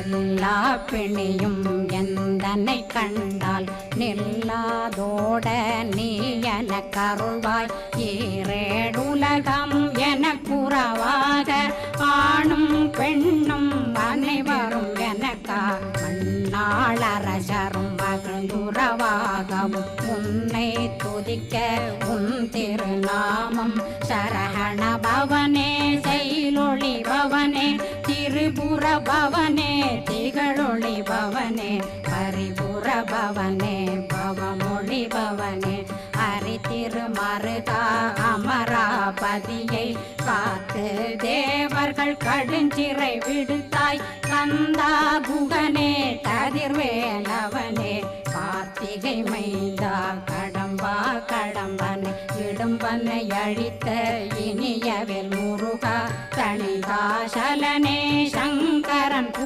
எல்லா பிணியும் எந்தனை கண்டால் நில்லாதோட நீ என கருள்வாய் ஈரேடுலகம் என குறவாக ஆணும் பெண்ணும் அனைவரும் எனக்கா மண்ணாளரசரும் மகிழ்ந்துறவாகவும் உன்னை துதிக்க உன் திருநாமம் சரகண பவனே செயலொளி பவனே திரிபுர பவனே திகழொளி பவனே பரிபுர பவனே பவமொழி பவனே ஹரி திருமருகா அமராபதியை காத்து தேவர்கள் கடுஞ்சிறை விடுத்தாய் கந்தா குகனே கதிர்வேலவனே கார்த்திகை மைந்தா கடம்பா கடம்பனை இடும்பனை அழித்த இனியவேல் முருகா தணிகாசலனே சங்கரன்